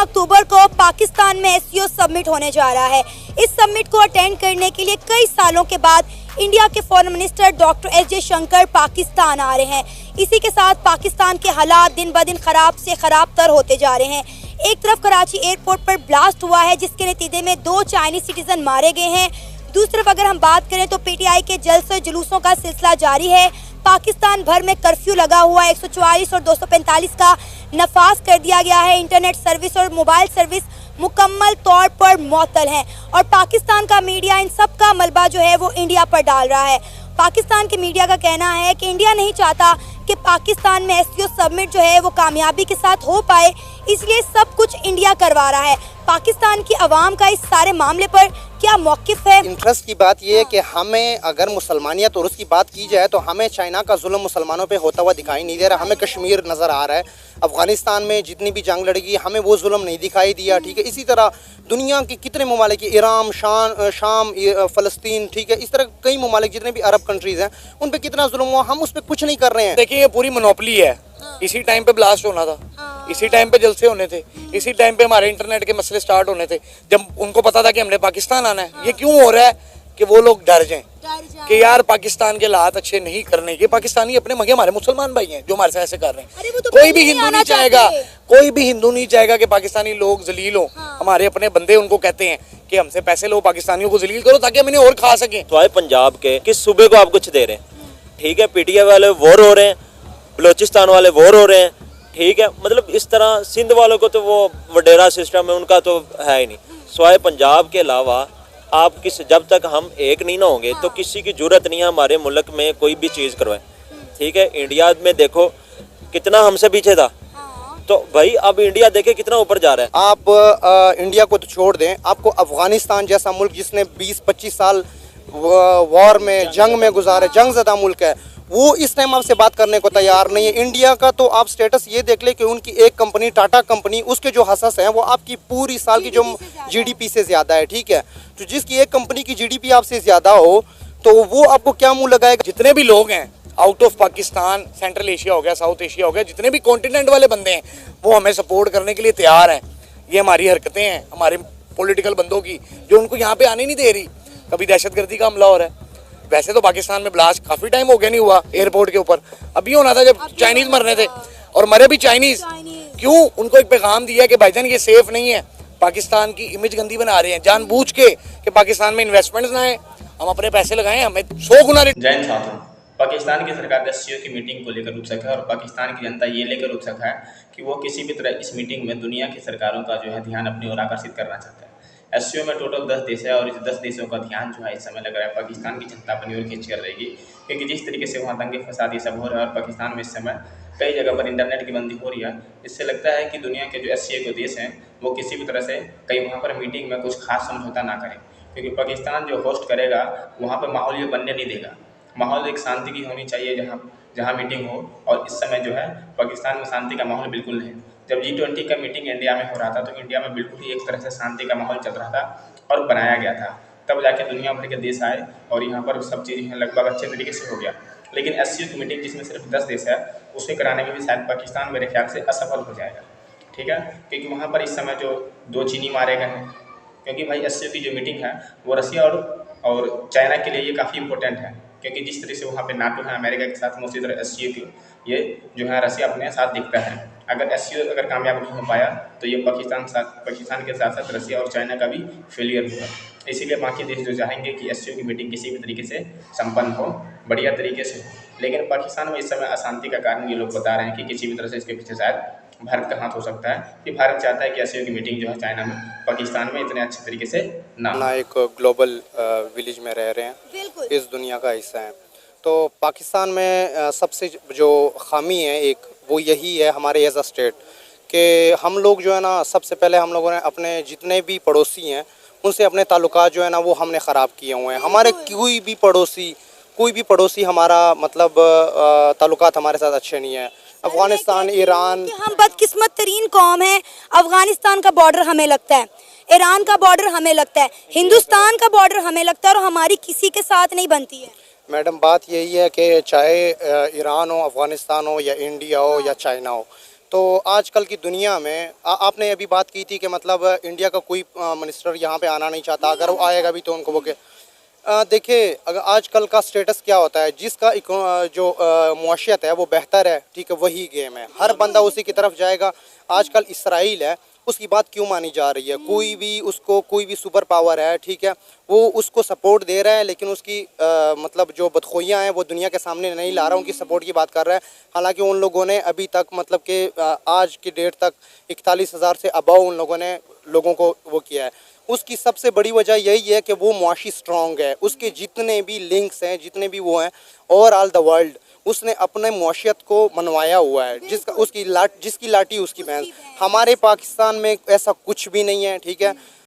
अक्टूबर को पाकिस्तान में SCO summit होने जा रहा है। इस समिट को अटेंड करने के लिए कई सालों के बाद इंडिया के foreign minister doctor S Jaishankar Pakistan आ रहे हैं। इसी के साथ पाकिस्तान के हालात दिन ब दिन खराब से खराब तर होते जा रहे हैं। एक तरफ कराची एयरपोर्ट पर ब्लास्ट हुआ है जिसके नतीजे में 2 चाइनीज सिटीजन मारे गए हैं। दूसरी तरफ अगर हम बात करें तो पीटीआई के जलसों जुलूसों का सिलसिला जारी है। पाकिस्तान भर में कर्फ्यू लगा हुआ है। 144 और 245 का नफाज कर दिया गया है। इंटरनेट सर्विस और मोबाइल सर्विस मुकम्मल तौर पर मुअत्तल है और पाकिस्तान का मीडिया इन सब का मलबा जो है वो इंडिया पर डाल रहा है। पाकिस्तान के मीडिया का कहना है कि इंडिया नहीं चाहता कि पाकिस्तान में एससीओ समिट जो है वो कामयाबी के साथ हो पाए, इसलिए सब कुछ इंडिया करवा रहा है। पाकिस्तान की आवाम का इस सारे मामले पर क्या मौक़िफ़ है? इंटरेस्ट की बात यह है कि हमें अगर मुसलमानियत और उसकी बात की जाए तो हमें चाइना का जुल्म मुसलमानों पे होता हुआ दिखाई नहीं दे रहा। हमें कश्मीर नज़र आ रहा है। अफ़गानिस्तान में जितनी भी जंग लड़ेगी हमें वो जुल्म नहीं दिखाई दिया। ठीक है, इसी तरह दुनिया के कितने ममालिक, ईरान, शाम, फ़लस्तीन, ठीक है, इस तरह कई ममालिक जितने भी अरब कंट्रीज़ हैं उन पर कितना जुल्म हुआ, हम उस पर कुछ नहीं कर रहे हैं। देखिए, ये पूरी मोनोपली है। इसी टाइम पे ब्लास्ट होना था, इसी टाइम पे जलसे होने थे, इसी टाइम पे हमारे इंटरनेट के मसले स्टार्ट होने थे। जब उनको पता था कि हमने पाकिस्तान आना है। ये क्यों हो रहा है कि वो लोग डर जाएं कि यार पाकिस्तान के हालात अच्छे नहीं करने के। पाकिस्तानी अपने मगे हमारे मुसलमान भाई हैं जो हमारे साथ ऐसे कर रहे हैं। कोई भी हिंदू नहीं चाहेगा, कोई भी हिंदू नहीं चाहेगा कि पाकिस्तानी लोग जलील हो। हमारे अपने बंदे उनको कहते हैं कि हमसे पैसे लो, पाकिस्तानियों को जलील करो ताकि हम इन्हें और खा सकें। तो आए पंजाब के किस सूबे को आप कुछ दे रहे हैं? ठीक है, पीटीआई वाले वॉर हो रहे हैं, बलोचिस्तान वाले वॉर हो रहे हैं। ठीक है, मतलब इस तरह सिंध वालों को तो वो वडेरा सिस्टम है उनका तो है ही नहीं। स्वाय पंजाब के अलावा आप जब तक हम एक नहीं ना होंगे तो किसी की जरूरत नहीं है हमारे मुल्क में कोई भी चीज़ करवाएं। ठीक है, इंडिया में देखो कितना हमसे पीछे था, तो भाई अब इंडिया देखे कितना ऊपर जा रहा है। आप इंडिया को तो छोड़ दें, आपको अफ़गानिस्तान जैसा मुल्क जिसने 20-25 साल वॉर में जंग में गुजारे, जंगज़दा मुल्क है, वो इस टाइम आपसे बात करने को तैयार नहीं है। इंडिया का तो आप स्टेटस ये देख ले कि उनकी एक कंपनी टाटा कंपनी, उसके जो हसस हैं वो आपकी पूरी साल की जो जीडीपी से ज़्यादा है। ठीक है, तो जिसकी एक कंपनी की जीडीपी आपसे ज़्यादा हो तो वो आपको क्या मुंह लगाएगा? जितने भी लोग हैं out of Pakistan, central Asia हो गया, साउथ एशिया हो गया, जितने भी कॉन्टिनेंट वाले बंदे हैं वो हमें सपोर्ट करने के लिए तैयार हैं। ये हमारी हरकतें हैं हमारे पॉलिटिकल बंदों की जो उनको यहाँ पे आने नहीं दे रही। कभी दहशतगर्दी का हमला हो रहा है। वैसे तो पाकिस्तान में ब्लास्ट काफी टाइम हो गया नहीं हुआ एयरपोर्ट के ऊपर, अभी होना था जब चाइनीज मरने थे और मरे भी चाइनीज। क्यों? उनको एक पैगाम दिया कि भाईजान ये सेफ नहीं है, पाकिस्तान की इमेज गंदी बना रहे हैं जानबूझ के कि पाकिस्तान में इन्वेस्टमेंट्स ना है, हम अपने पैसे लगाएं, हमें 100 गुना। जैन छात्रों, पाकिस्तान की सरकार एससीओ की मीटिंग को लेकर रुक सका है और पाकिस्तान की जनता ये लेकर रुक सका है कि वो किसी भी तरह इस मीटिंग में दुनिया की सरकारों का जो है ध्यान अपनी ओर आकर्षित करना चाहता है। एससीओ में टोटल 10 देश है और इस 10 देशों का ध्यान जो है इस समय लग रहा है पाकिस्तान की जनता अपनी ओर खींच कर रहेगी, क्योंकि जिस तरीके से वहाँ दंगे फसाद ये सब हो रहा है और पाकिस्तान में इस समय कई जगह पर इंटरनेट की बंदी हो रही है। इससे लगता है कि दुनिया के जो एससीओ के देश हैं वो किसी भी तरह से कहीं वहाँ पर मीटिंग में कुछ खास समझौता ना करें, क्योंकि पाकिस्तान जो होस्ट करेगा वहाँ पर माहौल ये बनने नहीं देगा। माहौल एक शांति की होनी चाहिए जहाँ मीटिंग हो, और इस समय जो है पाकिस्तान में शांति का माहौल बिल्कुल नहीं। जब G20 का मीटिंग इंडिया में हो रहा था तो इंडिया में बिल्कुल ही एक तरह से शांति का माहौल चल रहा था और बनाया गया था, तब जाके दुनिया भर के देश आए और यहाँ पर सब चीज़ें लगभग अच्छे तरीके से हो गया। लेकिन एससीओ की मीटिंग जिसमें सिर्फ 10 देश है उसे कराने में भी शायद पाकिस्तान मेरे ख्याल से असफल हो जाएगा। ठीक है, क्योंकि वहाँ पर इस समय जो 2 चीनी मारे गए हैं, क्योंकि भाई एससीओ की जो मीटिंग है वो रसिया और चाइना के लिए ये काफ़ी इंपॉर्टेंट है, क्योंकि जिस तरह से वहाँ पे नाटो है अमेरिका के साथ, उसी तरह एससीओ की ये जो है रसिया अपने साथ दिखता है। अगर एससीओ अगर कामयाब नहीं हो पाया तो ये पाकिस्तान के साथ साथ रसिया और चाइना का भी फेलियर हुआ। इसीलिए बाकी देश जो चाहेंगे कि एससीओ की मीटिंग किसी भी तरीके से संपन्न हो, बढ़िया तरीके से हो। लेकिन पाकिस्तान में इस समय अशांति का कारण ये लोग बता रहे हैं कि किसी भी तरह से इसके पीछे शायद भारत का हाथ हो सकता है कि भारत चाहता है कि एससीओ की मीटिंग जो है चाइना में, पाकिस्तान में इतने अच्छे तरीके से ना एक ग्लोबल विलेज में रह रहे हैं, इस दुनिया का हिस्सा है। तो पाकिस्तान में सबसे जो खामी है एक वो यही है हमारे एज अ स्टेट कि हम लोग जो है ना, सबसे पहले हम लोगों ने अपने जितने भी पड़ोसी हैं उनसे अपने ताल्लुकात जो है ना वो हमने ख़राब किए हुए हैं। हमारे कोई भी पड़ोसी हमारा मतलब ताल्लुकात हमारे साथ अच्छे नहीं है। अफ़गानिस्तान, ईरान, हम बदकिस्मत तरीन कौम है। अफ़गानिस्तान का बॉर्डर हमें लगता है, ईरान का बॉर्डर हमें लगता है, हिंदुस्तान का बॉर्डर हमें लगता है और हमारी किसी के साथ नहीं बनती है। मैडम बात यही है कि चाहे ईरान हो, अफ़गानिस्तान हो या इंडिया हो या चाइना हो, तो आजकल की दुनिया में आपने अभी बात की थी कि मतलब इंडिया का कोई मिनिस्टर यहाँ पे आना नहीं चाहता, अगर वो आएगा भी तो उनको वो देखिए, अगर आजकल का स्टेटस क्या होता है, जिसका जो मुआशियत है वो बेहतर है, ठीक है, वही गेम है, हर बंदा उसी की तरफ जाएगा। आजकल इसराइल है, उसकी बात क्यों मानी जा रही है? कोई भी सुपर पावर है, ठीक है, वो उसको सपोर्ट दे रहा है, लेकिन उसकी मतलब जो बदखोइयाँ हैं वो दुनिया के सामने नहीं ला रहा, उनकी सपोर्ट की बात कर रहा है। हालांकि उन लोगों ने अभी तक मतलब कि आज की डेट तक 41,000 से अबव उन लोगों ने लोगों को वो किया है। उसकी सबसे बड़ी वजह यही है कि वो मुआशी स्ट्रॉन्ग है, उसके जितने भी लिंक्स हैं, जितने भी वो हैं ओवरऑल द वर्ल्ड, उसने अपने मुआशियत को मनवाया हुआ है, जिसकी लाठी उसकी भैंस। हमारे पाकिस्तान में ऐसा कुछ भी नहीं है, ठीक है।